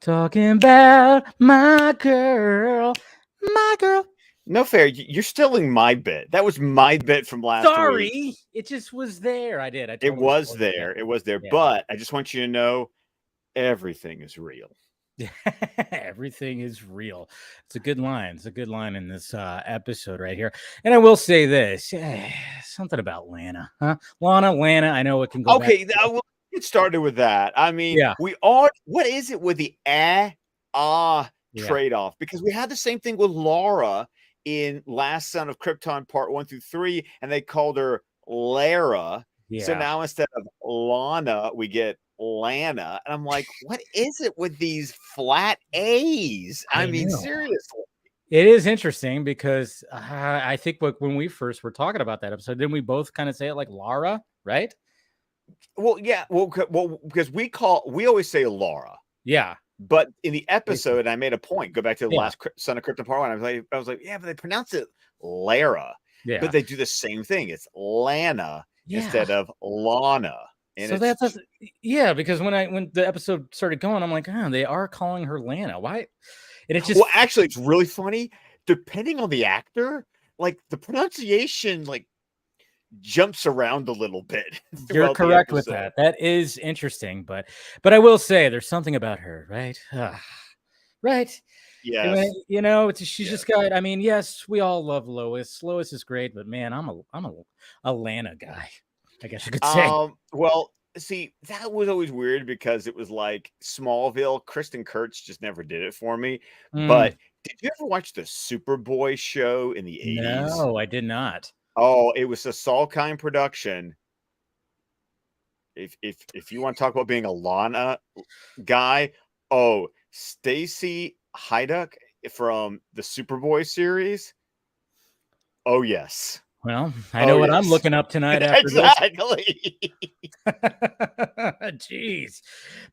Talking about my girl, my girl. No fair. You're stealing my bit. That was my bit from last week. Sorry, it just was there. I did. I It totally was stole it. Yeah, there. It was there. yeah. But I just want you to know everything is real. Everything is real. It's a good line. It's a good line in this episode right here. And I will say this: something about Lana, huh? Lana. I know it can go back. Okay, we'll get started with that. I mean, Yeah, we are. What is it with the yeah, trade off? Because we had the same thing with Laura in Last Son of Krypton Part 1 through 3, and they called her Lara. So yeah. now instead of Lana, we get Lana. And I'm like, what is it with these flat A's? I I mean, know. seriously. It is interesting because I think when we first were talking about that episode, didn't we both kind of say it like Lara, right? Well, yeah. Well, because we always say Laura. Yeah. But in the Basically. episode, I made a point. Go back to the Yeah. last Son of Krypton Part 1. I was like, yeah, but they pronounce it Lara. Yeah. But they do the same thing. It's Lana Yeah. instead of Lana. And So it's that's yeah, because when the episode started going, I'm like, oh, they are calling her Lana. Why? And it just well, actually, it's really funny. Depending on the actor, like the pronunciation, like jumps around a little bit you're throughout the correct with episode. that. That is interesting, but I will say there's something about her, right? Right. Yes, She's just yes. got. I mean, yes, we all love Lois. Lois is great, but man, I'm a Lana guy. I guess you could say. Well, see, that was always weird because it was like Smallville. Kristen Kurtz just never did it for me. Mm, But did you ever watch the Superboy show in the 80s? no, I did not. Oh, it was a Salkind production. If you want to talk about being a Lana guy, oh, Stacy Hyduck from the Superboy series. Oh yes. Well, I Oh know what I'm yes. looking up tonight after this. Exactly. Jeez.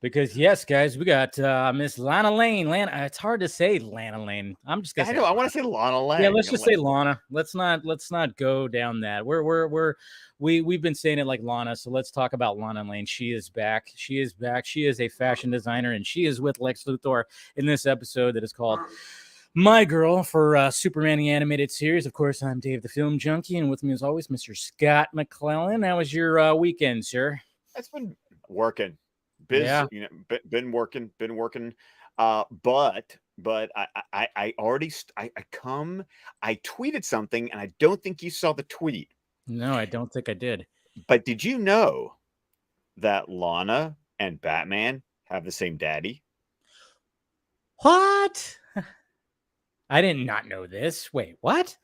Because yes, guys, we got Miss Lana Lane. Lana, it's hard to say Lana Lane. I'm just gonna I say know. I Lana. want to say Lana Yeah, Lang. let's I'm just say like, Lana. Let's not go down that. We've been saying it like Lana, so let's talk about Lana Lane. She is back. She is back. She is a fashion designer, and she is with Lex Luthor in this episode that is called My Girl for Superman the Animated Series. Of course, I'm Dave the Film Junkie, and with me as always, Mr. Scott McClellan. How was your weekend, sir? it's been working. Yeah. Been working. But I already I tweeted something and I don't think you saw the tweet. No, I don't think I did. But did you know that Lana and Batman have the same daddy? What? I did not know this. Wait, what?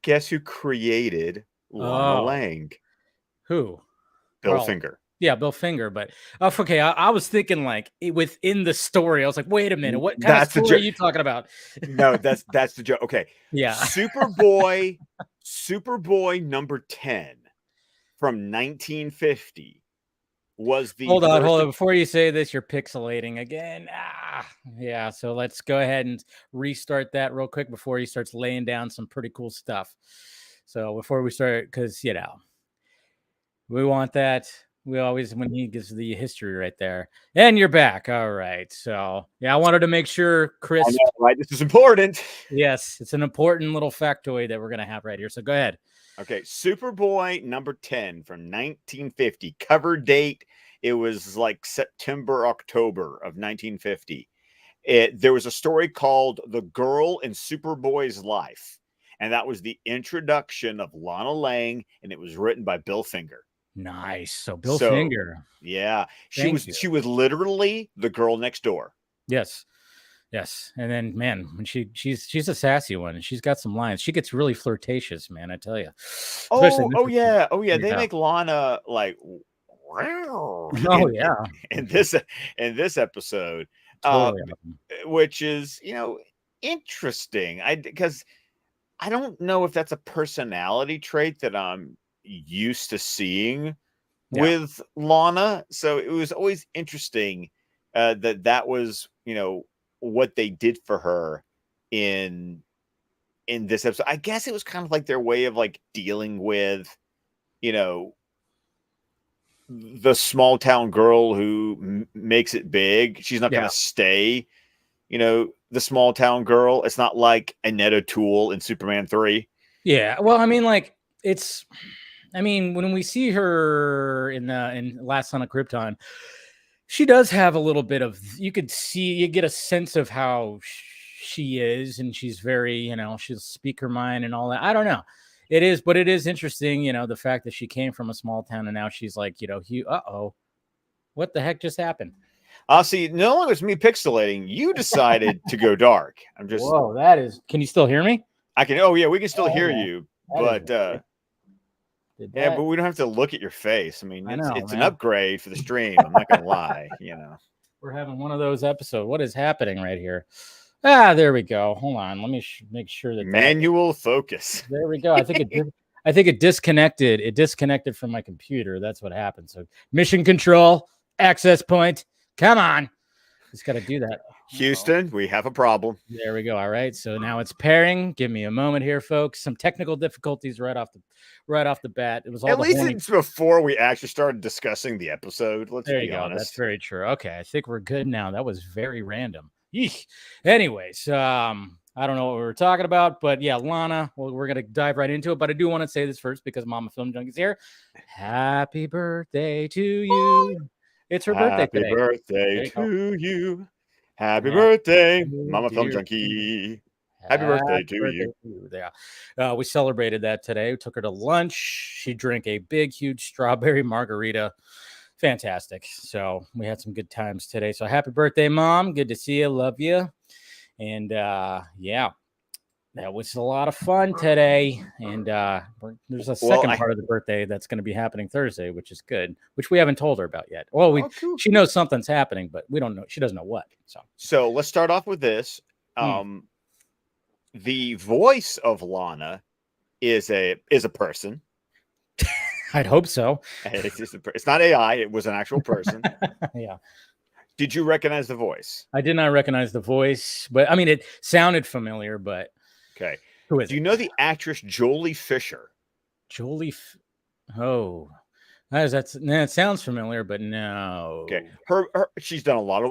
Guess who created Lana Oh, Lang? who? Bill Well, Finger. yeah, Bill Finger, but okay. I was thinking like within the story. I was like, wait a minute, what kind of That's the story are joke. you talking about? No, that's the joke. Okay. Yeah. Superboy number 10 from 1950 was the Hold on, first. hold on. Before you say this, you're pixelating again. Yeah. So let's go ahead and restart that real quick before he starts laying down some pretty cool stuff. So before we start, because we want that. We always when he gives the history right there. And you're back. All right. So yeah, I wanted to make sure I Chris. know, right? This is important. Yes, it's an important little factoid that we're gonna have right here. So go ahead. Okay, Superboy number 10 from 1950. Cover date, it was like September, October of 1950. There was a story called The Girl in Superboy's Life. And that was the introduction of Lana Lang, and it was written by Bill Finger. Nice. So Bill So Finger. yeah, she Thank was you. she was literally the girl next door. Yes. Yes. And then man, when she's a sassy one and she's got some lines. She gets really flirtatious, man, I tell you. Especially in Oh, this oh episode. yeah, oh yeah. They Yeah. make Lana like wow Oh yeah. in this episode, uh, Totally. which is interesting. Because I don't know if that's a personality trait that I'm used to seeing Yeah. with Lana. So it was always interesting that was what they did for her in this episode. I guess it was kind of like their way of like dealing with you know the small town girl who makes it big. She's not going Yeah. to stay, the small town girl. It's not like Annette O'Toole in Superman 3. Yeah. Well, I mean, like when we see her in Last Son of Krypton, she does have a little bit of, you get a sense of how she is, and she's very, she'll speak her mind and all that. I don't know. It is interesting, the fact that she came from a small town and now she's like, what the heck just happened? See, no longer it's me pixelating. You decided to go dark. I'm just. Whoa, can you still hear me? I can. Oh yeah, we can still hear you, but but we don't have to look at your face. I mean, it's an upgrade for the stream. I'm not gonna lie. We're having one of those episodes. What is happening right here? There we go. Hold on. Let me make sure that manual focus. There we go. I think it disconnected. It disconnected from my computer. That's what happened. So mission control, access point. Come on. Just got to do that. Houston, we have a problem. There we go. All right. So now it's pairing. Give me a moment here, folks. Some technical difficulties right off the bat. It was all at least it's before we actually started discussing the episode. Let's be honest. That's very true. Okay, I think we're good now. That was very random. Eek. Anyways, I don't know what we were talking about, but yeah, Lana. Well, we're gonna dive right into it. But I do want to say this first because Mama Film Junkie's here. Happy birthday to you. It's her birthday today. Happy birthday to you. Happy birthday, Mama Film Junkie. Happy birthday to you. Yeah. We celebrated that today. We took her to lunch. She drank a big, huge strawberry margarita. Fantastic. So we had some good times today. So happy birthday, Mom. Good to see you. Love you. And that was a lot of fun today. And there's a second part of the birthday that's going to be happening Thursday, which is good, which we haven't told her about yet. Well, cool. She knows something's happening, but we don't know. She doesn't know what. So let's start off with this. The voice of Lana is a person. I'd hope so. It's not AI. It was an actual person. Yeah. Did you recognize the voice? I did not recognize the voice, but I mean, it sounded familiar, but. Okay. Who is Do you know the actress Jolie Fisher? It sounds familiar, but no. Okay. She's done a lot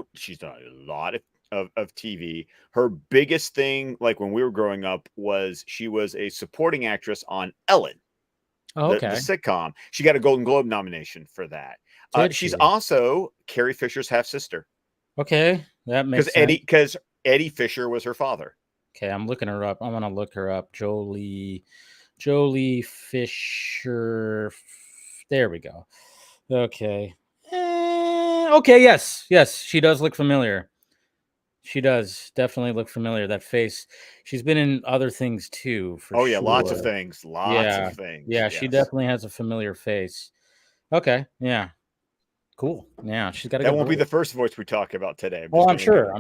of TV. Her biggest thing, like when we were growing up, was she was a supporting actress on Ellen. Oh, okay. The sitcom. She got a Golden Globe nomination for that. She's also Carrie Fisher's half sister. Okay, that makes sense. Because Eddie Fisher was her father. Okay, I'm looking her up. I'm gonna look her up. Jolie Fisher. There we go. Okay. Okay. Yes. She does look familiar. She does definitely look familiar. That face. She's been in other things too. Sure. Lots of things. Of things. Yeah, yes. She definitely has a familiar face. Okay. Yeah. Cool. Yeah, she's got to. That won't be the first voice we talk about today. I'm sure.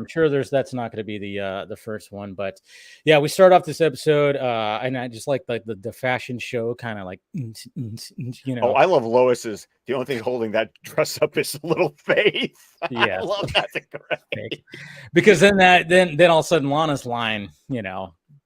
That's not going to be the first one, but yeah, we start off this episode, and I just like the fashion show kind of like, Oh, I love Lois's. The only thing holding that dress up is a little face. Yeah, I love that. Great. Because then all of a sudden Lana's line,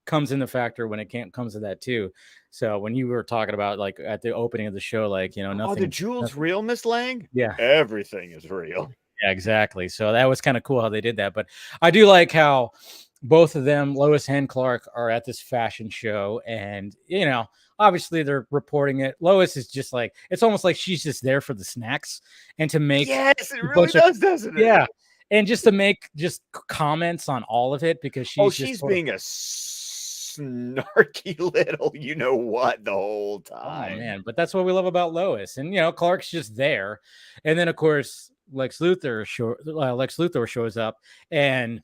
comes into factor when it comes to that too. So when you were talking about like at the opening of the show, like, nothing. Oh, the jewel's real, Miss Lang? Yeah. Everything is real. Yeah, exactly. So that was kind of cool how they did that. But I do like how both of them, Lois and Clark, are at this fashion show. And, obviously they're reporting it. Lois is just like, it's almost like she's just there for the snacks and to make. Yes, it really does, doesn't it? Yeah. And just to make just comments on all of it because she's being a snarky little what the whole time. Oh man, but that's what we love about Lois. And Clark's just there. And then of course Lex Luthor shows up and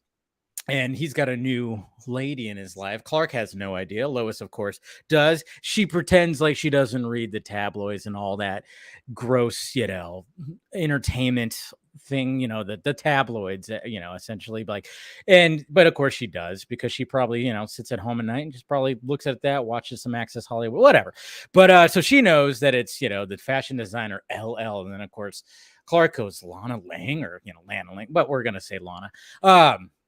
he's got a new lady in his life. Clark has no idea. Lois, of course, does. She pretends like she doesn't read the tabloids and all that gross, entertainment thing, the tabloids, essentially but of course she does because she probably, sits at home at night and just probably looks at that, watches some Access Hollywood, whatever. But so she knows that it's, the fashion designer LL. And then of course, Clark goes Lana Lang or, Lana Lang, but we're going to say Lana.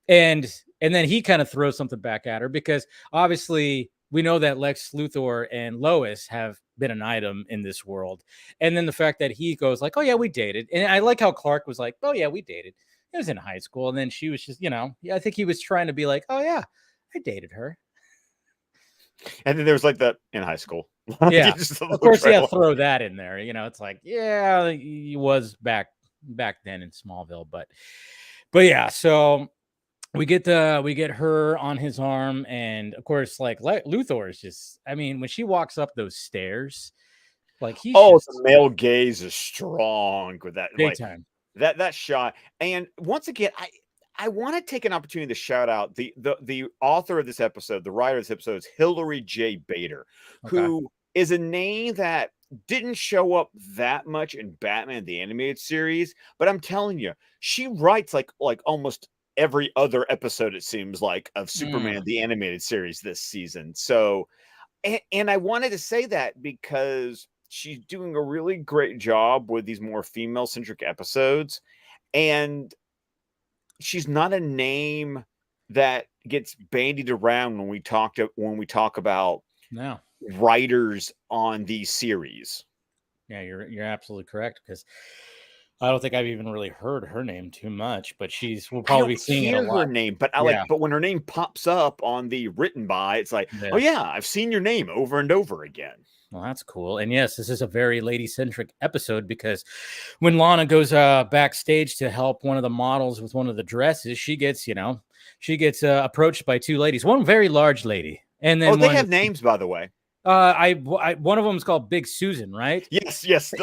And then he kind of throws something back at her because obviously we know that Lex Luthor and Lois have been an item in this world. And then the fact that he goes like, oh yeah, we dated. And I like how Clark was like, oh yeah, we dated. It was in high school. And then she was just, I think he was trying to be like, oh yeah, I dated her. And then there was like that in high school. Yeah. Of course, yeah, throw that in there. It's like, yeah, he was back then in Smallville, but yeah, so we get her on his arm, and of course, like Luthor is just, I mean, when she walks up those stairs, like the male gaze is strong with that, big like time. that shot. And once again, I want to take an opportunity to shout out the author of this episode, the writer of this episode is Hilary J. Bader, who is a name that didn't show up that much in Batman the Animated Series, but I'm telling you, she writes like almost every other episode, it seems like, of Superman the Animated Series this season. So, and I wanted to say that because she's doing a really great job with these more female-centric episodes, and she's not a name that gets bandied around when we talk about writers on these series. Yeah, you're absolutely correct, because I don't think I've even really heard her name too much, but we'll probably be seeing it a lot. Her name, but but when her name pops up on the written by, it's like, oh yeah, I've seen your name over and over again. Well, that's cool. And yes, this is a very lady-centric episode, because when Lana goes backstage to help one of the models with one of the dresses, she gets approached by two ladies, one very large lady, and then they have names, by the way. One of them is called Big Susan, right? Yes.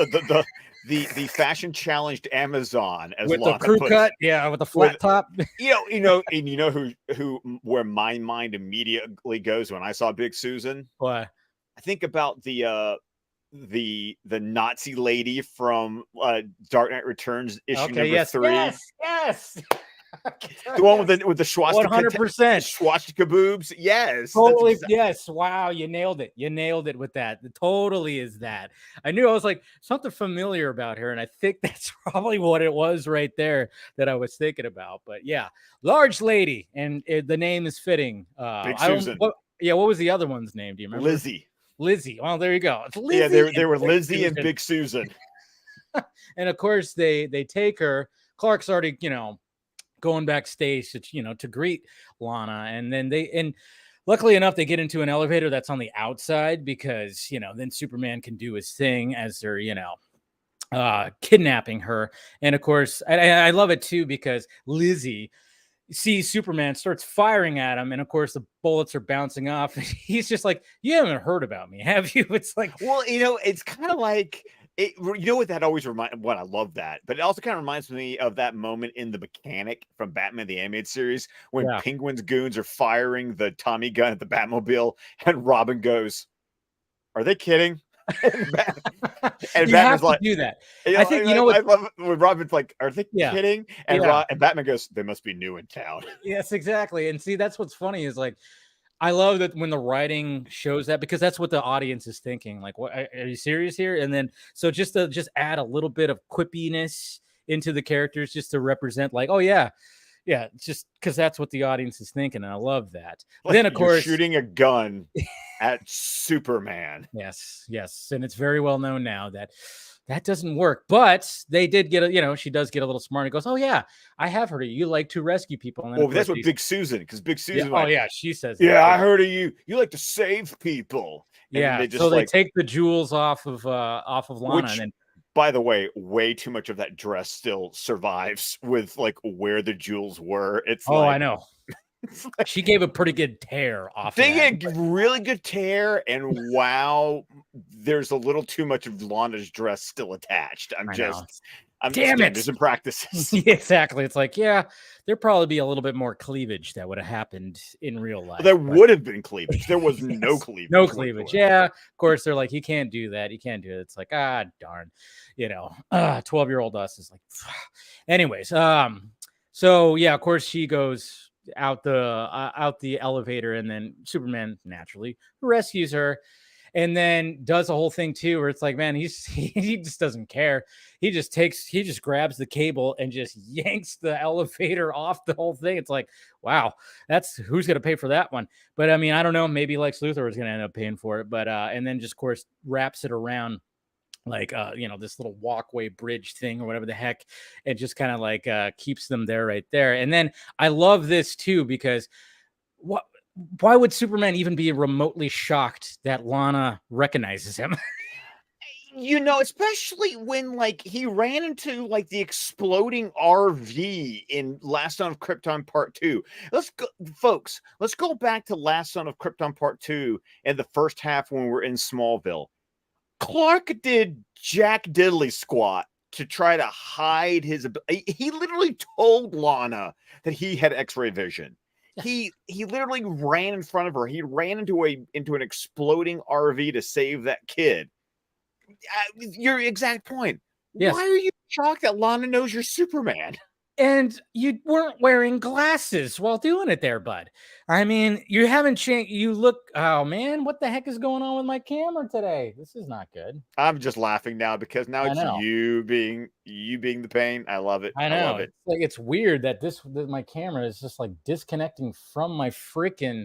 The fashion challenged Amazon, as with Lana the crew cut, with the flat top. Where my mind immediately goes when I saw Big Susan. Why? I think about the Nazi lady from Dark Knight Returns issue number 3. Yes. The one with the swastika, 100% swastika boobs. Yes, totally. Yes, wow, you nailed it. You nailed it with that. It totally is that. I knew, I was like, something familiar about her, and I think that's probably what it was right there that I was thinking about. But yeah, large lady, and the name is fitting. Big Susan. What was the other one's name? Do you remember? Lizzie. Well, there you go. It's Lizzie. Yeah, they were Lizzie and Big Susan. And of course, they take her. Clark's already, going backstage to greet Lana, and then luckily enough, they get into an elevator that's on the outside, because then Superman can do his thing as they're kidnapping her. And of course, I love it too, because Lizzie sees Superman, starts firing at him, and of course the bullets are bouncing off. He's just like, you haven't heard about me, have you? It's like, well, it's kind of like what that always what I love that, but it also kind of reminds me of that moment in The Mechanic from Batman the Animated Series when Penguin's goons are firing the Tommy gun at the Batmobile, and Robin goes, "Are they kidding?" And Batman's like, do that. I think I love it when Robin's like, "Are they kidding?" And Batman goes, "They must be new in town." Yes, exactly. And see, that's what's funny is, like, I love that when the writing shows that, because that's what the audience is thinking. Like, what, are you serious here? And then, so just to add a little bit of quippiness into the characters, just to represent, like, oh yeah, just because that's what the audience is thinking. And I love that. Like, then, of course, shooting a gun at Superman. Yes. And it's very well known now that doesn't work, but they did get she does get a little smart and goes, oh yeah, I have heard of you. You like to rescue people. And then, that's what Big Susan, because Big Susan, she says, I heard of you. You like to save people. And so they take the jewels off of Lana, and then, by the way, way too much of that dress still survives with like where the jewels were. It's I know. She gave a pretty good tear off. They get really good tear, and wow, there's a little too much of Lana's dress still attached. I'm just there's some practices. Exactly. It's like, there'd probably be a little bit more cleavage that would have happened in real life. There would have been cleavage. There was no cleavage. No cleavage. Yeah. Of course, they're like, you can't do that. You can't do it. It's like, darn. 12-year-old us is like, anyways. So yeah, of course she goes out the elevator, and then Superman naturally rescues her. and then does a whole thing too where it's like, man, he just doesn't care. He just grabs the cable and just yanks the elevator off the whole thing. It's like, wow, that's who's gonna pay for that one. But I mean, I don't know, maybe Lex Luthor was gonna end up paying for it, but and then just of course wraps it around like this little walkway bridge thing or whatever the heck, and just kind of like keeps them there right there. And then I love this too because what why would Superman even be remotely shocked that Lana recognizes him? Especially when like he ran into like the exploding RV in Last Son of Krypton Part 2. Let's go, folks. Let's go back to Last Son of Krypton Part 2 in the first half when we're in Smallville. Clark did Jack Diddley squat to try to hide his. He literally told Lana that he had X-ray vision. He literally ran in front of her. He ran into an exploding RV to save that kid. Your exact point. Yes. Why are you shocked that Lana knows you're Superman? And you weren't wearing glasses while doing it there, bud. I mean, you haven't changed. You look, oh man, what the heck is going on with my camera today? This is not good. I'm just laughing now because now it's you being the pain. I love it. I know. I love it. It's like it's weird that my camera is just like disconnecting from my freaking.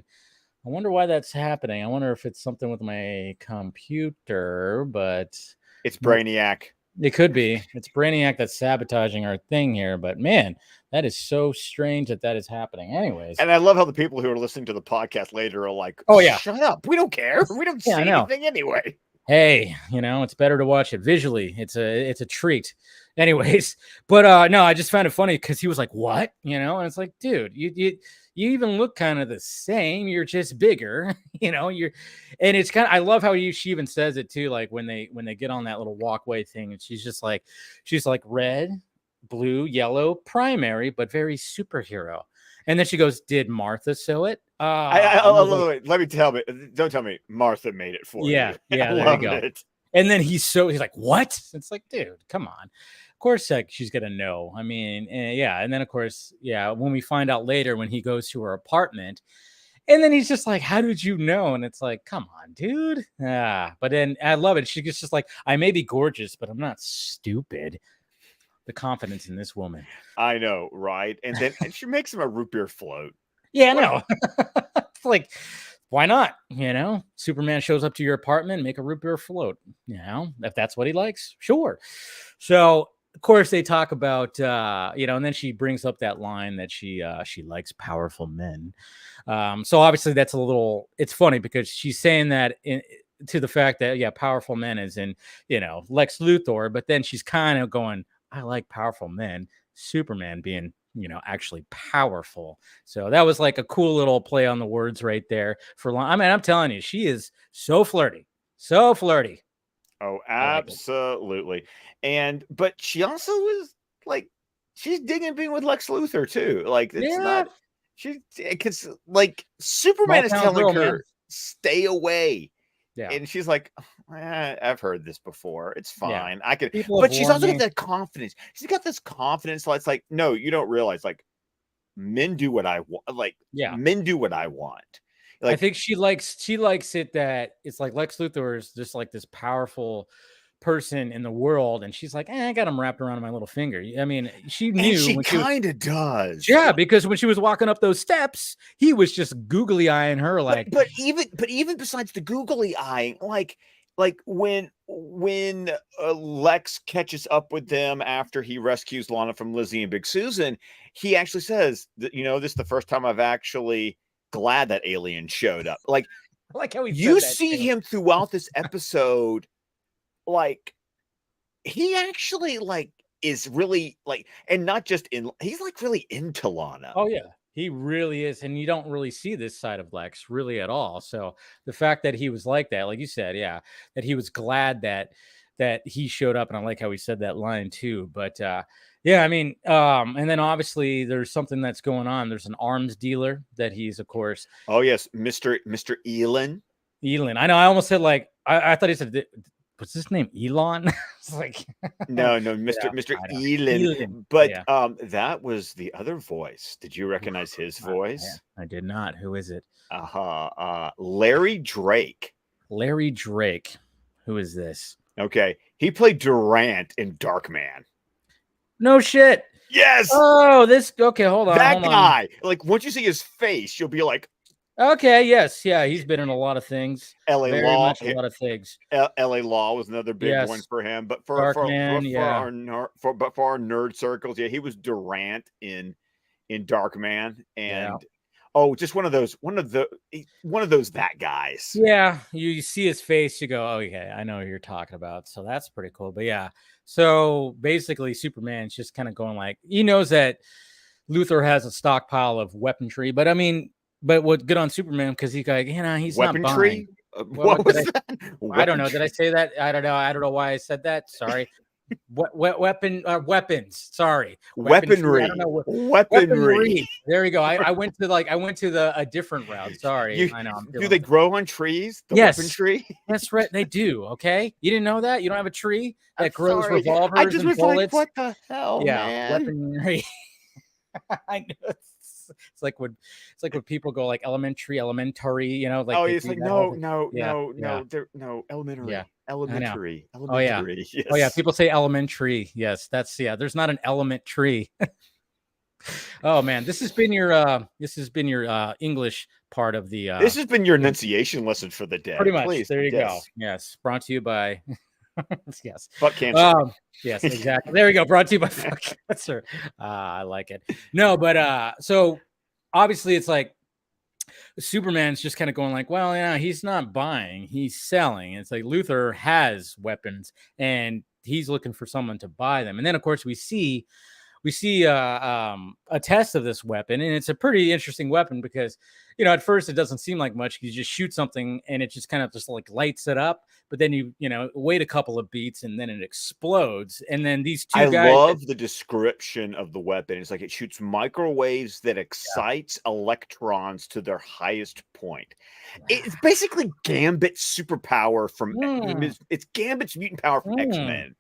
I wonder why that's happening. I wonder if it's something with my computer, but it's Brainiac. It could be. It's Brainiac that's sabotaging our thing here, but man, that is so strange that is happening. Anyways, and I love how the people who are listening to the podcast later are like, "Oh yeah, shut up. We don't care. We don't see anything anyway." Hey, it's better to watch it visually. It's a treat. Anyways, but no, I just found it funny because he was like, "What?" And it's like, dude, you even look kind of the same. You're just bigger, and it's kind of, I love how she even says it too. Like when they get on that little walkway thing and she's like red, blue, yellow, primary, but very superhero. And then she goes, did Martha sew it? Don't tell me Martha made it for you. Yeah. There you go. It. And then he's like, what? It's like, dude, come on. Of course, like she's gonna know. I mean, yeah. And then of course, yeah, when we find out later when he goes to her apartment, and then he's just like, how did you know? And it's like, come on, dude. But then I love it. She gets just like, I may be gorgeous, but I'm not stupid. The confidence in this woman. I know, right? And then she makes him a root beer float. Yeah, I know. It's like, why not? Superman shows up to your apartment, make a root beer float. If that's what he likes, sure. So of course they talk about and then she brings up that line that she likes powerful men. So obviously that's it's funny because she's saying that to the fact that powerful men is in Lex Luthor, but then she's kind of going, I like powerful men, Superman being actually powerful. So that was like a cool little play on the words right there for I mean, I'm telling you, she is so flirty. Oh, absolutely. But she also is like, she's digging being with Lex Luthor too. Like it's not because like Superman is telling her, stay away. Yeah. And she's like, I've heard this before. It's fine. Yeah. I can. But she's also got that confidence. She's got this confidence. So it's like, no, you don't realize. Like, men do what I want. Like, men do what I want. Like, I think she likes it that it's like Lex Luthor is just like this powerful person in the world, and she's like, I got him wrapped around my little finger. I mean, she knew. And she kind of does. Yeah, because when she was walking up those steps, he was just googly eyeing her. Like, but even besides the googly eyeing, like when Lex catches up with them after he rescues Lana from Lizzie and Big Susan, he actually says that, this is the first time I've actually glad that alien showed up. Like how you see him throughout this episode. Like he actually like is really like, and not just he's like really into Lana. Oh yeah, he really is. And you don't really see this side of Lex really at all. So the fact that he was like that, like you said, that he was glad that he showed up. And I like how he said that line too. But I mean, and then obviously there's something that's going on. There's an arms dealer that he's, of course. Oh yes, Mr. Elon. I know. I almost said like I thought he said, what's his name? Elon? It's like no, Mr. Elon. But that was the other voice. Did you recognize his voice? I did not. Who is it? Larry Drake. Larry Drake. Who is this? Okay. He played Durant in Darkman. No shit. Yes. Oh, this. Okay, hold on. That hold guy. Like, once you see his face, you'll be like, on. Okay, yes. Yeah, he's been in a lot of things. LA Very Law. much a lot of things. LA Law was another big one Yes. for him. But for Darkman, yeah. our nerd circles, yeah, he was Durant in Darkman. And just one of those that guys. Yeah, you see his face, you go, oh, okay, I know who you're talking about. So that's pretty cool. But yeah, so basically, Superman's just kind of going like, he knows that Luthor has a stockpile of weaponry, but I mean, but what good on Superman because he's like, he's not buying. Weaponry? What was that? I don't know. Did I say that? I don't know. I don't know why I said that. Sorry. Weapons. Sorry, weaponry. I don't know what weaponry. There we go. I went to a different route. Sorry, I know. Do they grow on trees? The yes, weapon tree. That's right. They do. Okay, you didn't know that? You don't have a tree that grows sorry. revolvers I just and was bullets? like, what the hell, man? Weaponry. I know. It's like when people go like elementary, like it's like no, elementary. Yeah. Elementary. Oh yeah. Yes. Oh yeah. People say elementary. Yes, there's not an element tree. Oh man, this has been your English part of the this has been your enunciation lesson for the day. Pretty much. Please. There you go. Yes. Brought to you by yes. Fuck cancer. Yes, exactly. There we go. Brought to you by fuck cancer. I like it. No, but so obviously it's like Superman's just kind of going like, well, yeah, he's not buying, he's selling. It's like Luthor has weapons and he's looking for someone to buy them. And then of course we see a test of this weapon, and it's a pretty interesting weapon because at first it doesn't seem like much. You just shoot something and it just kind of just like lights it up, but then you wait a couple of beats and then it explodes. And then these two guys. I love the description of the weapon. It's like it shoots microwaves that excites electrons to their highest point. It's basically Gambit's superpower from it's Gambit's mutant power from X-Men.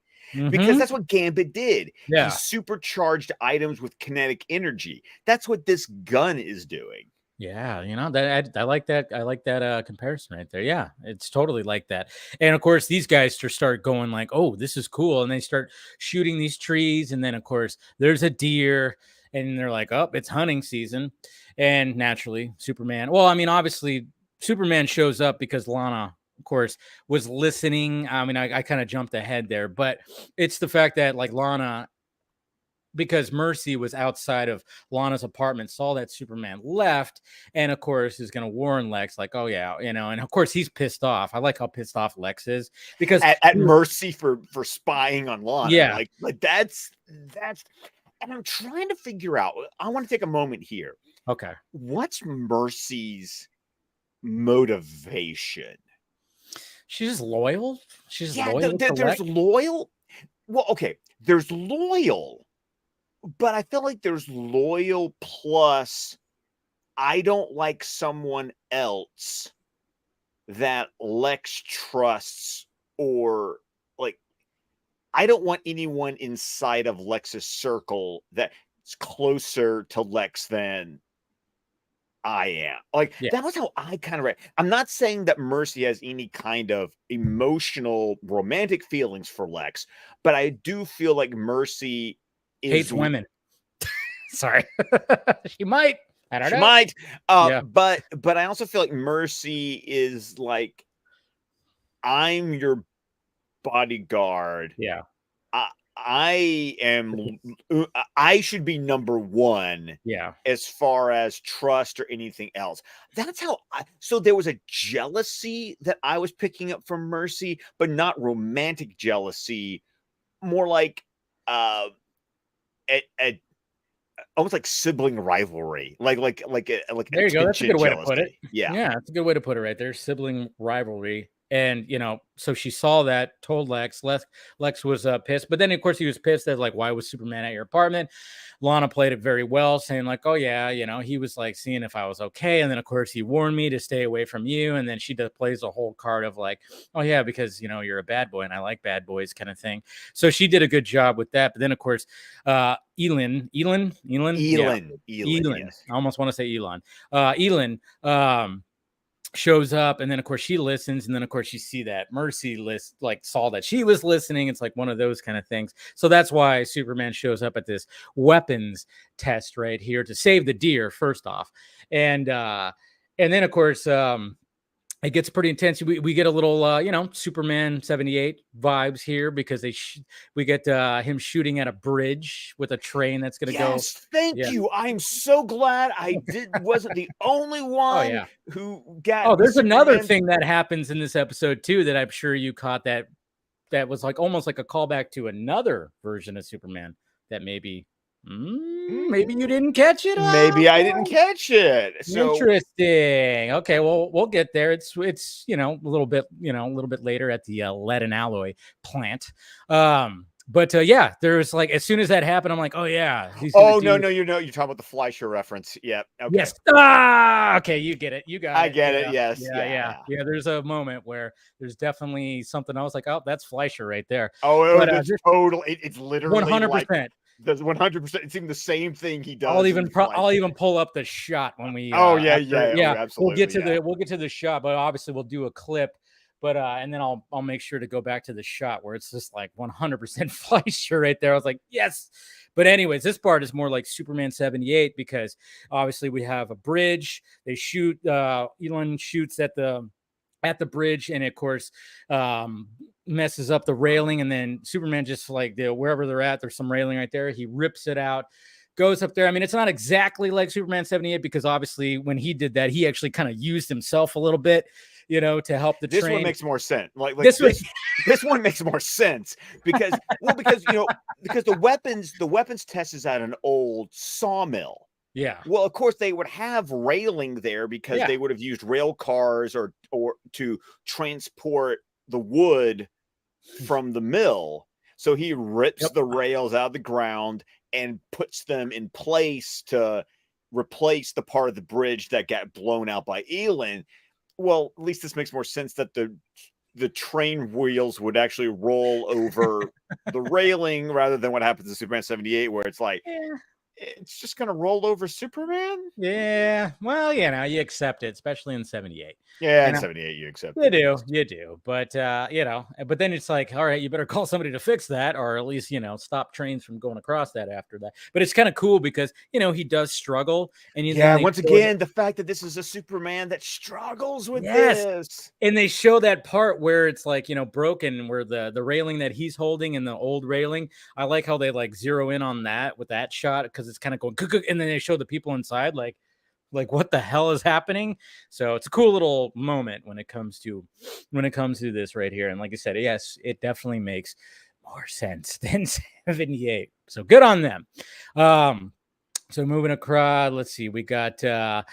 Because that's what Gambit did. Yeah. He supercharged items with kinetic energy. That's what this gun is doing. Yeah, that I like that. I like that comparison right there. Yeah, it's totally like that. And of course, these guys just start going like, "Oh, this is cool," and they start shooting these trees. And then, of course, there's a deer, and they're like, "Oh, it's hunting season." And naturally, Superman. Well, I mean, obviously, Superman shows up because Lana, of course, was listening. I mean, I kind of jumped ahead there, but it's the fact that like Lana, because Mercy was outside of Lana's apartment, saw that Superman left, and of course is going to warn Lex, like, oh yeah, and of course he's pissed off. I like how pissed off Lex is because at Mercy for spying on Lana. Yeah, like that's, and I'm trying to figure out. I want to take a moment here. Okay, what's Mercy's motivation? She's just loyal. She's loyal. There's loyal. Well, okay, there's loyal, but I feel like there's loyal plus I don't like someone else that Lex trusts, or like I don't want anyone inside of Lex's circle that's closer to Lex than I am. Like, that was how I kind of read. I'm not saying that Mercy has any kind of emotional, romantic feelings for Lex, but I do feel like Mercy hates women. Sorry. She might. I don't know. She might. But I also feel like Mercy is like, I'm your bodyguard. Yeah. I should be number one. Yeah. As far as trust or anything else. That's how so there was a jealousy that I was picking up from Mercy, but not romantic jealousy, more like a almost like sibling rivalry. Like there you go. That's a good way to put it. Yeah. Yeah, that's a good way to put it right there. Sibling rivalry. And, so she saw that, told Lex. Lex was pissed. But then, of course, he was pissed at, like, why was Superman at your apartment? Lana played it very well, saying, like, oh, yeah, he was, like, seeing if I was okay. And then, of course, he warned me to stay away from you. And then she plays a whole card of, like, oh, yeah, because, you're a bad boy and I like bad boys kind of thing. So she did a good job with that. But then, of course, Elon. Yes. I almost want to say Elon. Elon. shows up, and then of course she listens, and then of course you see that Mercy saw that she was listening. It's like one of those kind of things. So that's why Superman shows up at this weapons test right here to save the deer first off. And then of course it gets pretty intense. We get a little, Superman 78 vibes here because we get him shooting at a bridge with a train that's going to go. Yes, thank you. I'm so glad I wasn't the only one who got. Oh, there's another thing that happens in this episode too that I'm sure you caught that was like almost like a callback to another version of Superman that maybe you didn't catch it. Maybe I didn't catch it. So interesting. Okay, well, we'll get there. It's a little bit later at the lead and alloy plant. But there's like as soon as that happened, I'm like, oh yeah. No, you're talking about the Fleischer reference. Yep. Okay. Yes. Okay, you get it. You got it. I get it. Yes. Yeah. There's a moment where there's definitely something I was like, oh, that's Fleischer right there. Oh, it's totally. It's literally 100%. Does 100%. It's even the same thing he does. I'll even pull up the shot when we. Absolutely. We'll get to the shot, but obviously we'll do a clip. But and then I'll make sure to go back to the shot where it's just like 100% Fleischer right there. I was like, yes. But anyways, this part is more like Superman 78 because obviously we have a bridge. They shoot. Elon shoots at the bridge, and of course messes up the railing, and then Superman just like wherever they're at, there's some railing right there. He rips it out, goes up there. I mean, it's not exactly like Superman 78 because obviously when he did that, he actually kind of used himself a little bit, to help the train. This one makes more sense. Like this one makes more sense because the weapons test is at an old sawmill. Yeah. Well, of course they would have railing there because they would have used rail cars or to transport the wood from the mill. So he rips the rails out of the ground and puts them in place to replace the part of the bridge that got blown out by Elon. Well, at least this makes more sense that the train wheels would actually roll over the railing rather than what happens in Superman 78, where it's like, it's just going to roll over Superman? Yeah. Well, you accept it, especially in 78. Yeah, in 78, you accept it. You do. But, but then it's like, all right, you better call somebody to fix that or at least, stop trains from going across that after that. But it's kind of cool because, he does struggle. And once again, the fact that this is a Superman that struggles with this. And they show that part where it's like, broken, where the railing that he's holding and the old railing. I like how they like zero in on that with that shot because it's kind of going, and then they show the people inside like what the hell is happening. So it's a cool little moment when it comes to this right here. And like I said, yes, it definitely makes more sense than 78. So good on them. So moving across, let's see, we got Superman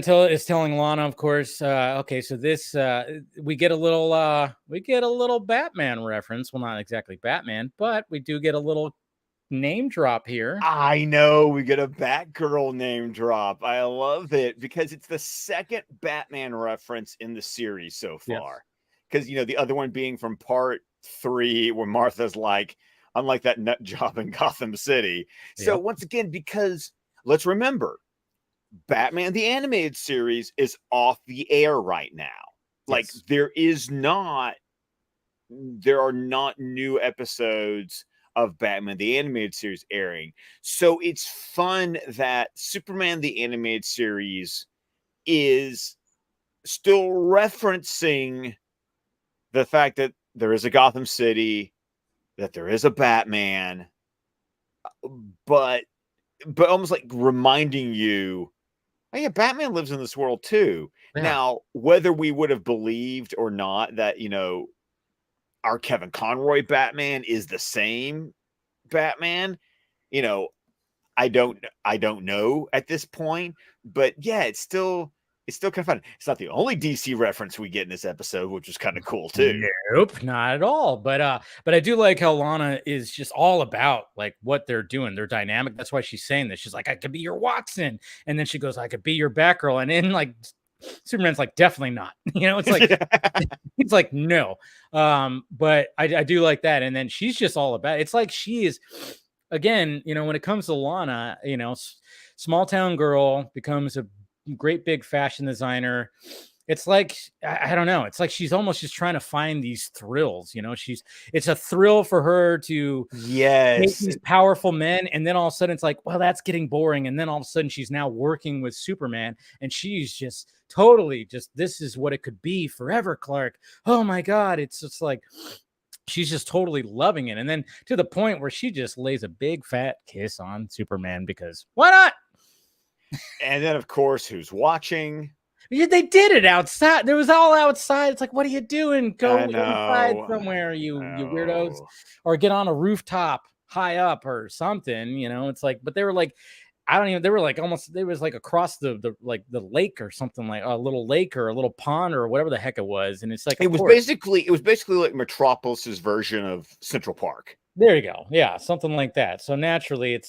is telling Lana, of course. Okay, so this we get a little Batman reference. Well, not exactly Batman, but we do get a little name drop here. I know, we get a Batgirl name drop. I love it because it's the second Batman reference in the series so far. Because the other one being from part 3 where Martha's like, unlike that nut job in Gotham City. So once again, because let's remember, Batman the Animated Series is off the air right now. Like there are not new episodes of Batman the Animated Series airing. So it's fun that Superman the Animated Series is still referencing the fact that there is a Gotham City, that there is a Batman, but almost like reminding you, oh yeah, Batman lives in this world too. Yeah. Now, whether we would have believed or not that, our Kevin Conroy Batman is the same Batman, I don't know at this point, but yeah, it's still kind of fun. It's not the only DC reference we get in this episode, which is kind of cool too. Nope, not at all. But I do like how Lana is just all about like what they're doing. They're dynamic. That's why she's saying this. She's like, I could be your Watson, and then she goes, I could be your Batgirl, and then like Superman's like, definitely not. It's like it's like no. But I do like that, and then she's just all about. It's like she is again. When it comes to Lana, small town girl becomes a great big fashion designer. It's like, I don't know. It's like she's almost just trying to find these thrills. It's a thrill for her to take Yes. these powerful men, and then all of a sudden it's like, well, that's getting boring. And then all of a sudden she's now working with Superman, and she's just totally this is what it could be forever, Clark. Oh my God. It's just like, she's just totally loving it. And then to the point where she just lays a big fat kiss on Superman because why not? And then, of course, who's watching? Yeah, they did it outside. There was all outside. It's like, what are you doing? I Go inside know. somewhere, you weirdos, Oh. or get on a rooftop high up or something. It's like, but they were like, I don't even. They were like almost. They was like across the lake or something, like a little lake or a little pond or whatever the heck it was. And it's like, It was basically like Metropolis's version of Central Park. There you go. Yeah, something like that. So naturally,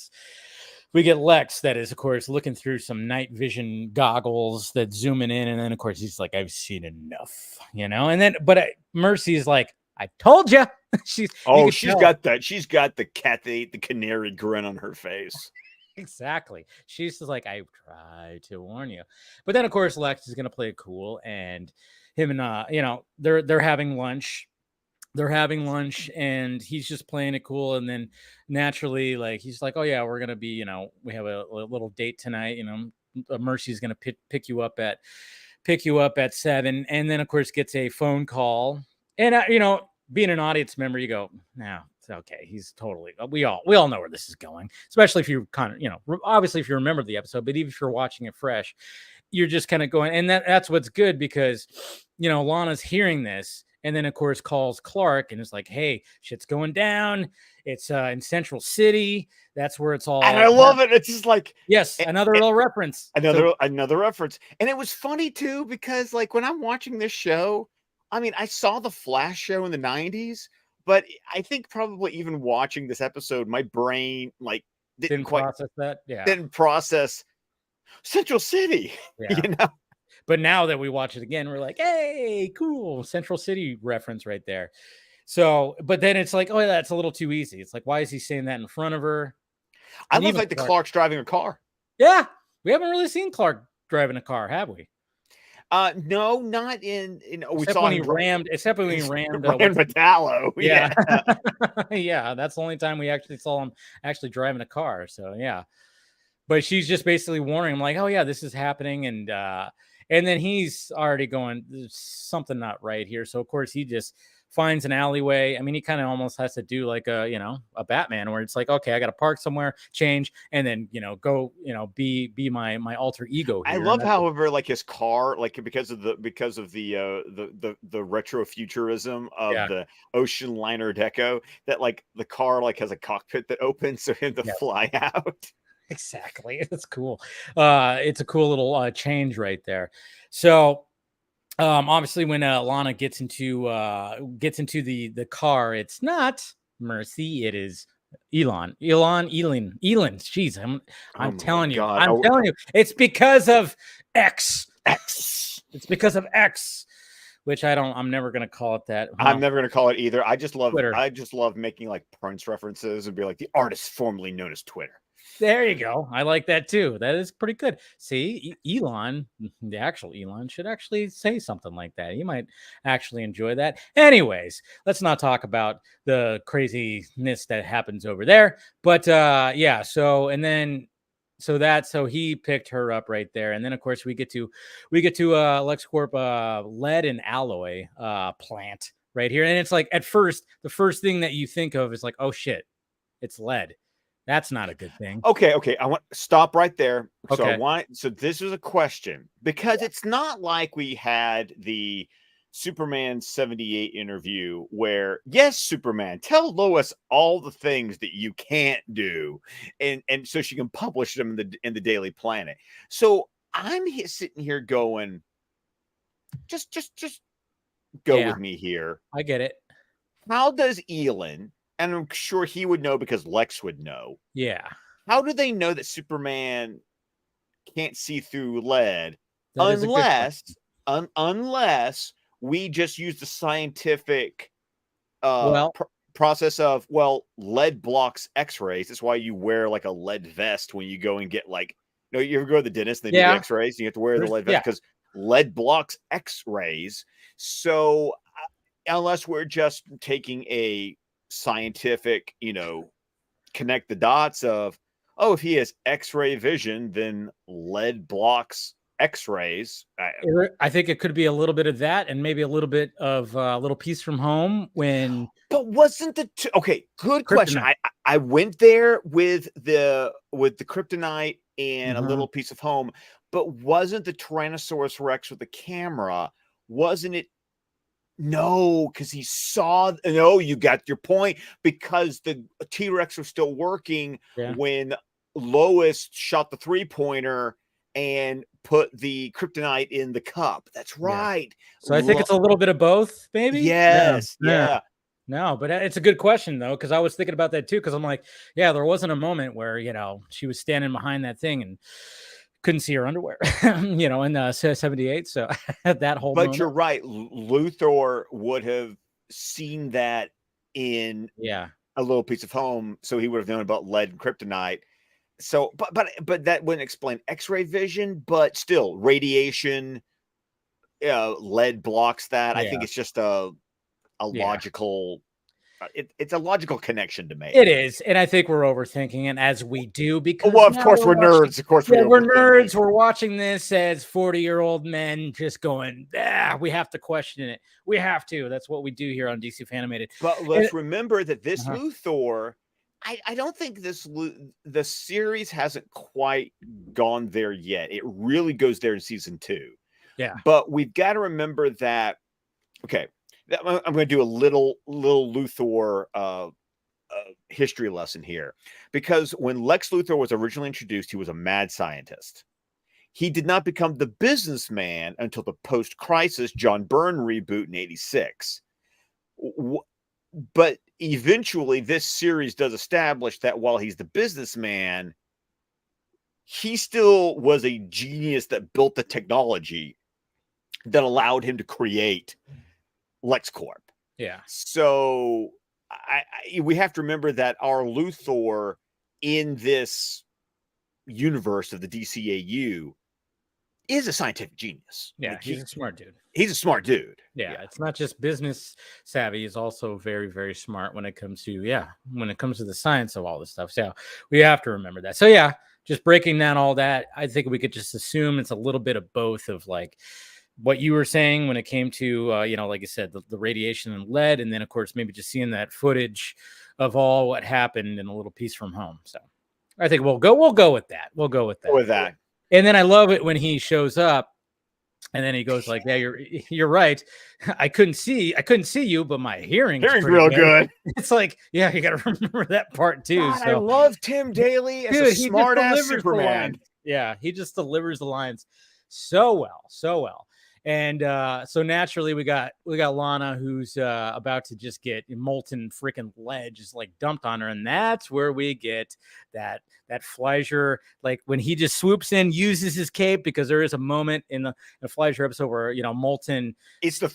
we get Lex that is, of course, looking through some night vision goggles that zooming in, and then of course he's like, "I've seen enough," And then, but Mercy's like, "I told you." She's got that. She's got the cat that ate the canary grin on her face. Exactly. She's just like, "I tried to warn you," but then of course Lex is gonna play it cool, and him and they're having lunch. They're having lunch and he's just playing it cool. And then naturally, like, he's like, "Oh yeah, we're going to be, we have a little date tonight, Mercy's going to pick you up at 7." And then of course gets a phone call. And, being an audience member, you go, "No, it's okay. He's totally, we all know where this is going," especially if you kind of, obviously if you remember the episode, but even if you're watching it fresh, you're just kind of going, and that's what's good because, Lana's hearing this. And then, of course, calls Clark and is like, "Hey, shit's going down. It's in Central City. That's where it's all." And I love it. It's just like, yes, another little reference. Another reference. And it was funny, too, because, like, when I'm watching this show, I mean, I saw the Flash show in the 90s, but I think probably even watching this episode, my brain, like, didn't quite process that. Yeah. Didn't process Central City, Yeah. But now that we watch it again, we're like, "Hey, cool, Central City reference right there." So, but then it's like, oh, yeah, that's a little too easy. It's like, why is he saying that in front of her? I love like the Clark's driving a car. Yeah, we haven't really seen Clark driving a car, have we? No, not in. Except when he rammed Metallo. Yeah, yeah, that's the only time we actually saw him actually driving a car. So yeah, but she's just basically warning him, like, "Oh yeah, this is happening," and then he's already going, "There's something not right here." So of course he just finds an alleyway. I mean, he kind of almost has to do like a Batman, where it's like, "Okay, I got to park somewhere, change, and then go, be my alter ego here." I love, however, like his car, like because of the retro futurism of the ocean liner deco, that like the car like has a cockpit that opens so him to fly out. Exactly. It's cool. It's a cool little change right there. So obviously when Lana gets into the car, it's not Mercy, it is Elon. Jeez, I'm telling you. I'm telling you. It's because of X. It's because of X. Which I'm never gonna call it that. I'm never gonna call it either. I just love Twitter. I just love making like Prince references and be like the artist formerly known as Twitter. There you go. I like that too. That is pretty good. See, Elon, the actual Elon, should actually say something like that. You might actually enjoy that. Anyways, let's not talk about the craziness that happens over there. But yeah, so he picked her up right there. And then of course we get to LexCorp lead and alloy plant right here. And it's like, at first, the first thing that you think of is like, oh shit, it's lead. That's not a good thing. Okay. I want to stop right there. Okay. So this was a question, because it's not like we had the Superman 78 interview where, yes, Superman, tell Lois all the things that you can't do, and so she can publish them in the Daily Planet. So I'm sitting here going, just go with me here. I get it. How does Elon, and I'm sure he would know because Lex would know. Yeah. How do they know that Superman can't see through lead unless we just use the scientific process of, lead blocks X-rays. That's why you wear like a lead vest when you go and get like, No, you ever go to the dentist and they do Yeah. the X-rays? You have to wear the lead vest Yeah. because lead blocks X-rays. So unless we're just taking a scientific, connect the dots of, oh, if he has X-ray vision, then lead blocks X-rays. I think it could be a little bit of that, and maybe a little bit of a little piece from home when. But wasn't the okay? Good question. Kryptonite. I went there with the kryptonite and a Mhm. little piece of home, but wasn't the Tyrannosaurus Rex with the camera? Wasn't it? No, because he saw. No, you got your point. Because the T-Rex was still working Yeah. when Lois shot the 3-pointer and put the kryptonite in the cup. That's right. So I think it's a little bit of both, maybe. Yes, yeah. No, but it's a good question though, because I was thinking about that too. Because I'm like, yeah, there wasn't a moment where she was standing behind that thing and couldn't see her underwear, in 78. So that whole But moment. you're right. Luthor would have seen that in Yeah. a little piece of home, so he would have known about lead and kryptonite. So, but that wouldn't explain X-ray vision. But still, radiation, lead blocks that. I think it's just a logical. It's a logical connection to make. It is, and I think we're overthinking it, as we do, because well, of course we're nerds. Of course, we're nerds. We're watching this as 40-year-old men, just going, we have to question it. We have to. That's what we do here on DC Fan-Imated. But let's remember that this Luthor, I don't think the series hasn't quite gone there yet. It really goes there in season 2. Yeah. But we've got to remember that. Okay, I'm going to do a little Luthor history lesson here, because when Lex Luthor was originally introduced, he was a mad scientist. He did not become the businessman until the post-crisis John Byrne reboot in '86. But eventually, this series does establish that while he's the businessman, he still was a genius that built the technology that allowed him to create LexCorp. Yeah. So we have to remember that our Luthor in this universe of the DCAU is a scientific genius. Yeah, like he's a smart dude. He's a smart dude. Yeah, it's not just business savvy. He's also very, very smart when it comes to the science of all this stuff. So we have to remember that. So yeah, just breaking down all that, I think we could just assume it's a little bit of both of like what you were saying when it came to, like you said, the radiation and lead. And then, of course, maybe just seeing that footage of all what happened in a little piece from home. So I think we'll go with that. We'll go with that. And then I love it when he shows up and then he goes like, yeah, you're right. I couldn't see you, but my hearing's real good. It's like, yeah, you got to remember that part too. God, so I love Tim Daly as a smart ass Superman. Yeah, he just delivers the lines so well. And so naturally we got Lana, who's about to just get molten freaking lead just like dumped on her, and that's where we get that Fleischer, like when he just swoops in, uses his cape, because there is a moment in the Fleischer episode where molten. It's the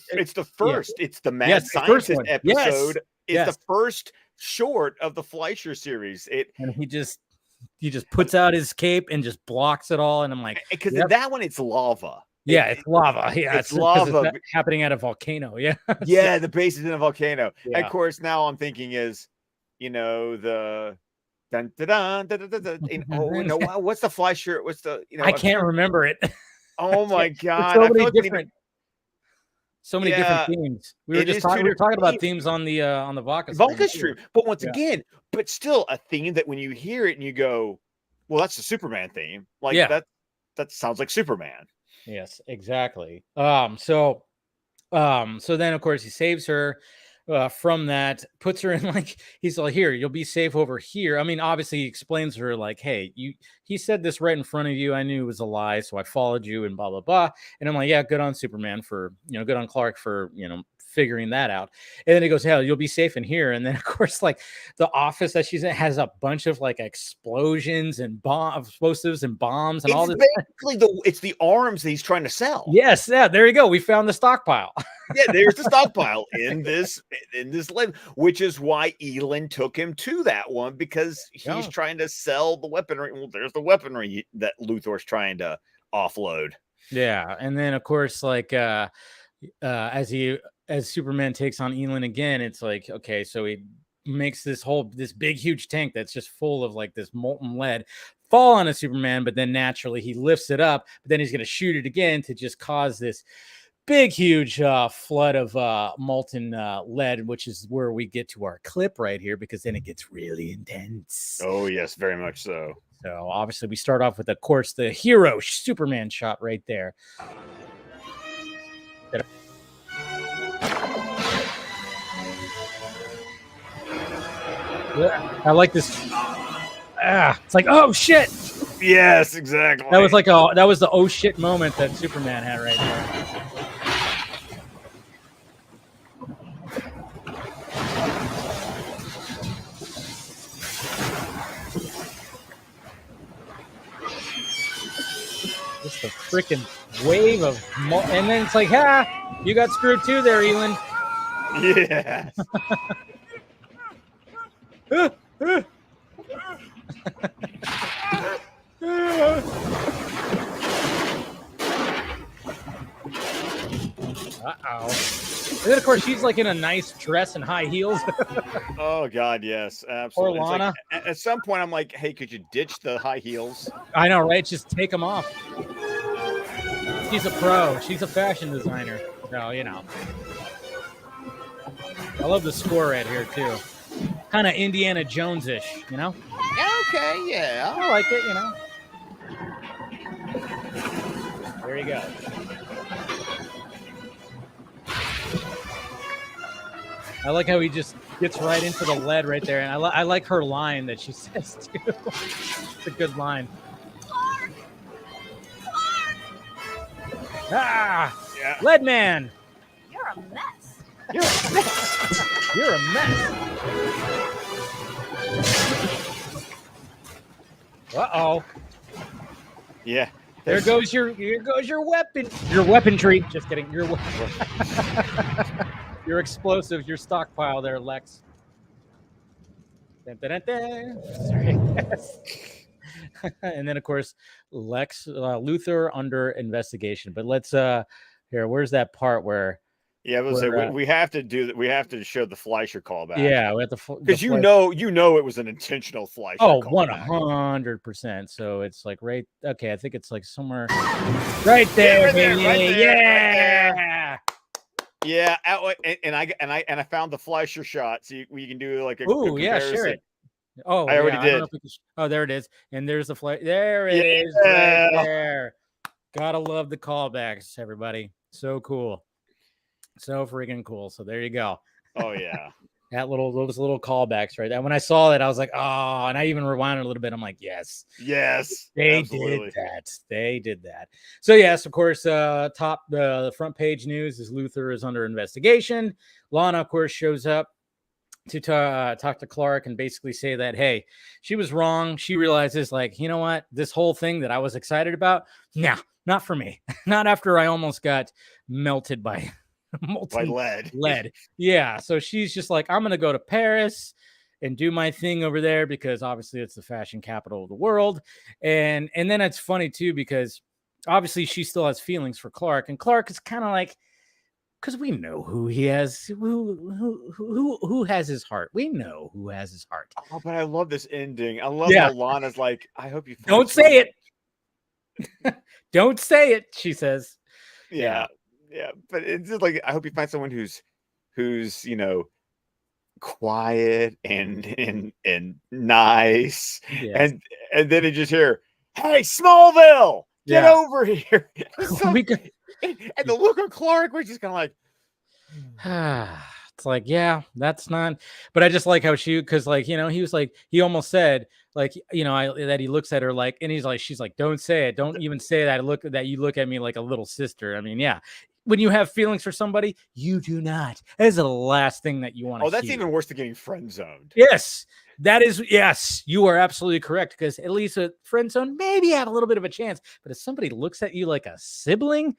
first. Yeah. It's the Mad Scientist episode. It's the first short of the Fleischer series. And he just puts out his cape and just blocks it all, and I'm like, because in that one it's lava. Yeah, it's lava. Yeah, it's lava happening at a volcano. Yeah. Yeah, the base is in a volcano. Yeah. And of course, now I'm thinking is, the dun, dun, dun, dun, dun, dun, dun, oh no, what's the Fleischer? What's the I can't remember it. Oh my god. So many different themes. We were talking about themes on the Vodka stream. But once again, but still a theme that when you hear it and you go, well, that's the Superman theme. Like that sounds like Superman. Yes, exactly. So then of course he saves her from that, puts her in, like, he's like, here, you'll be safe over here. I mean, obviously he explains to her like, hey, he said this right in front of you. I knew it was a lie, so I followed you and blah blah blah. And I'm like, yeah, good on Superman for, good on Clark for, figuring that out. And then he goes, hell, you'll be safe in here. And then of course, like the office that she's in has a bunch of like explosions and explosives and bombs and all this. Basically, it's the arms that he's trying to sell. Yes, yeah, there you go. We found the stockpile. Yeah, there's the stockpile in this land, which is why Elin took him to that one, because he's trying to sell the weaponry. Well, there's the weaponry that Luthor's trying to offload. Yeah, and then of course, like as Superman takes on Elin again, it's like, okay, so he makes this big huge tank that's just full of like this molten lead fall on a Superman, but then naturally he lifts it up, but then he's going to shoot it again to just cause this big huge flood of molten lead, which is where we get to our clip right here, because then it gets really intense. Oh yes, very much so. So obviously we start off with, of course, the hero Superman shot right there. I like this. It's like, oh shit. Yes, exactly. That was like that was the oh shit moment that Superman had right there. Just a freaking wave of, and then it's like, you got screwed too there, Elin. Yes. Uh-oh. And then, of course, she's like in a nice dress and high heels. Oh, God, yes. Absolutely. Poor Lana. Like, at some point, I'm like, hey, could you ditch the high heels? I know, right? Just take them off. She's a pro. She's a fashion designer. So, you know. I love the score right here, too. Kind of Indiana Jones-ish, you know? Okay, yeah. I like it, you know? There you go. I like how he just gets right into the lead right there. And I like her line that she says, too. It's a good line. Clark! Ah! Yeah. Lead Man! You're a mess. You're a mess. You're a mess. Uh-oh. Yeah. There goes your weapon. Your weaponry. Just kidding. Your your explosives, your stockpile there, Lex. Dun, dun, dun, dun. Sorry. And then of course Lex Luthor under investigation. But let's here, where's that part where we have to do that. We have to show the Fleischer callback. Yeah, we have to, because you know it was an intentional Fleischer. Oh, callback. 100%. So it's like right. Okay, I think it's like somewhere right there, right there, baby. right there, Yeah. Yeah, and I found the Fleischer shot, so you can do like a yeah, share it. Oh, I already did. Oh, there it is, and there's the flight. There it is, right there. Gotta love the callbacks, everybody. So cool, so freaking cool. So there you go. Oh yeah, those little callbacks right there. When I saw that, I was like, oh, and I even rewinded a little bit. I'm like, yes, they absolutely. did that. They did that. So yes, of course, the front page news is Luthor is under investigation. Lana, of course, shows up to talk to Clark and basically say that, hey, she was wrong. She realizes, like, you know what, this whole thing that I was excited about, nah, not for me. Not after I almost got melted by lead. Yeah, so she's just like, I'm gonna go to Paris and do my thing over there, because obviously it's the fashion capital of the world. And then it's funny too, because obviously she still has feelings for Clark, and Clark is kind of like, because we know who he has, who has his heart. We know who has his heart. Oh, but I love this ending. I love how Lana's like, I hope you don't say it. Don't say it, she says. Yeah. But it's just like, I hope you find someone who's quiet and nice. Yes. And then you just hear, hey, Smallville, get over here. And the look of Clark was just kind of like, it's like, yeah, that's not. But I just like how because like, he was like, he almost said, like, that he looks at her like, and he's like, she's like, don't say it, don't even say that. You look at me like a little sister. I mean, yeah, when you have feelings for somebody, you do not. That is the last thing that you want to Oh, that's hear. even worse than getting friend zoned. Yes, that is. Yes, you are absolutely correct. Because at least a friend zone, maybe you have a little bit of a chance. But if somebody looks at you like a sibling,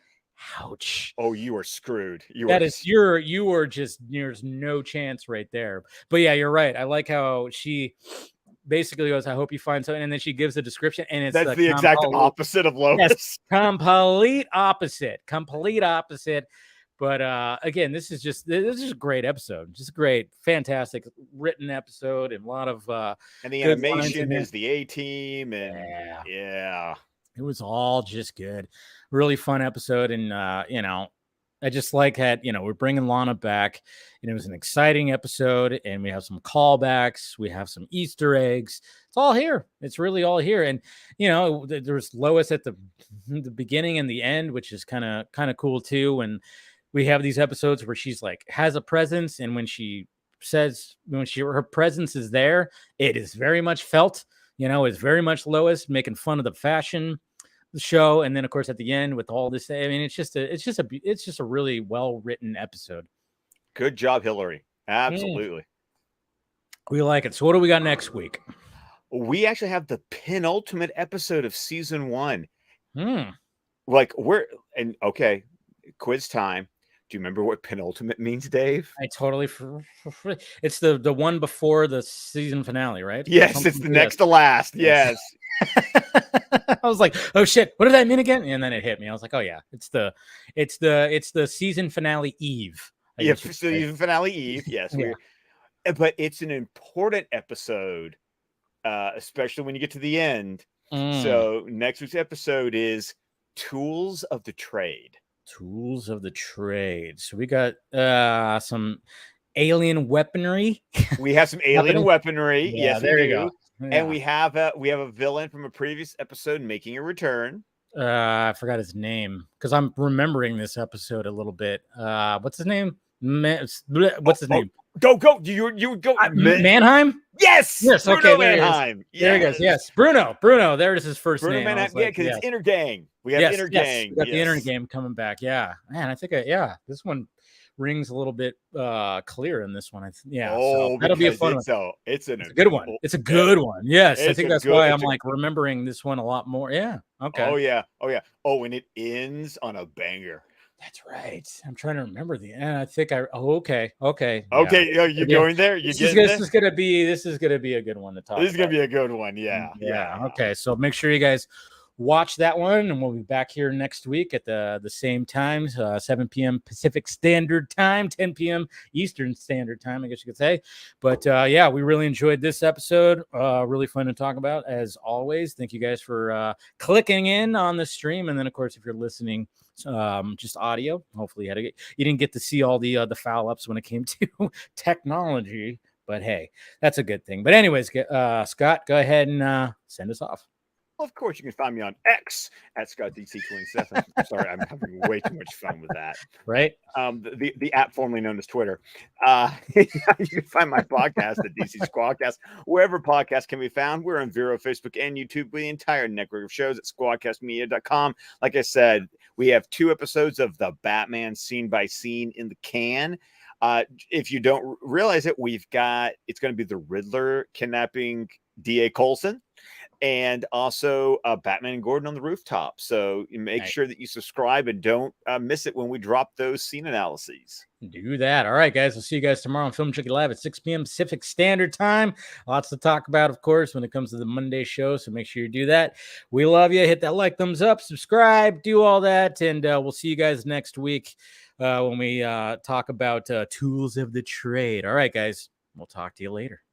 ouch. Oh, you are screwed. You are just, there's no chance right there. But yeah, you're right. I like how she basically goes, I hope you find something, and then she gives a description, and it's That's the exact opposite of Lois. Yes, complete opposite. But again, this is just a great episode. Just a great, fantastic written episode, and a lot of and the good lines animation in it. is the A-team, and yeah. It was all just good. Really fun episode. And, I just like that, we're bringing Lana back, and it was an exciting episode, and we have some callbacks. We have some Easter eggs. It's all here. It's really all here. And, there was Lois at the beginning and the end, which is kind of cool too. And we have these episodes where she's like, has a presence. And when she says, her presence is there, it is very much felt. It's very much Lois making fun of the fashion show, and then of course at the end with all this, I mean, it's just a really well written episode. Good job, Hillary. Absolutely. We like it. So what do we got next week? We actually have the penultimate episode of season 1. Like okay, quiz time. Do you remember what penultimate means, Dave? I totally it's the one before the season finale, right? Yes, it's the next to last. Yes. I was like, oh shit, what did that mean again? And then it hit me. I was like, oh yeah, it's the season finale eve. Yeah, season finale eve. Yes. Yeah. But it's an important episode, especially when you get to the end. So next week's episode is Tools of the Trade. Tools of the Trade. So we got some alien weaponry. We have some alien weaponry. Yeah, yes, there we you do. go. Yeah. And we have a villain from a previous episode making a return. I forgot his name because I'm remembering this episode a little bit. What's his name? What's his name? Go! You go. Mannheim? Yes. Bruno, okay, Mannheim. Yes. There he goes. Yes, Bruno. There is his first Bruno name. Mannheim. Yeah, because it's Inner Gang. We have Inner Gang. We got the Inner Gang coming back. Yeah, man. I think this one rings a little bit clear in this one. So that'll be a fun one. It's a good one. It's a good one. Yes, I think that's why I'm like remembering this one a lot more. Yeah. Okay. Oh yeah. Oh, and it ends on a banger. That's right. I'm trying to remember the end. I think okay. Okay. Yeah. You're going there. This is gonna be a good one to talk. This is gonna be a good one. Yeah. Okay. So make sure you guys watch that one, and we'll be back here next week at the same time, 7 p.m. Pacific Standard Time, 10 p.m. Eastern Standard Time, I guess you could say. But we really enjoyed this episode. Really fun to talk about, as always. Thank you guys for clicking in on the stream, and then of course if you're listening just audio, hopefully you didn't get to see all the foul ups when it came to technology, but hey, that's a good thing. But anyways, Scott, go ahead and send us off. Of course, you can find me on X at ScottDC27. I'm sorry, I'm having way too much fun with that. Right? The app formerly known as Twitter. You can find my podcast at DC Squadcast, wherever podcasts can be found. We're on Vero, Facebook, and YouTube with the entire network of shows at squadcastmedia.com. Like I said, we have 2 episodes of the Batman scene by scene in the can. If you don't realize it, it's going to be the Riddler kidnapping D.A. Coulson. And also Batman and Gordon on the Rooftop. So you make sure that you subscribe and don't miss it when we drop those scene analyses. Do that. All right, guys. We'll see you guys tomorrow on Film Junkie Live at 6 p.m. Pacific Standard Time. Lots to talk about, of course, when it comes to the Monday show. So make sure you do that. We love you. Hit that like, thumbs up, subscribe, do all that. And we'll see you guys next week when we talk about Tools of the Trade. All right, guys. We'll talk to you later.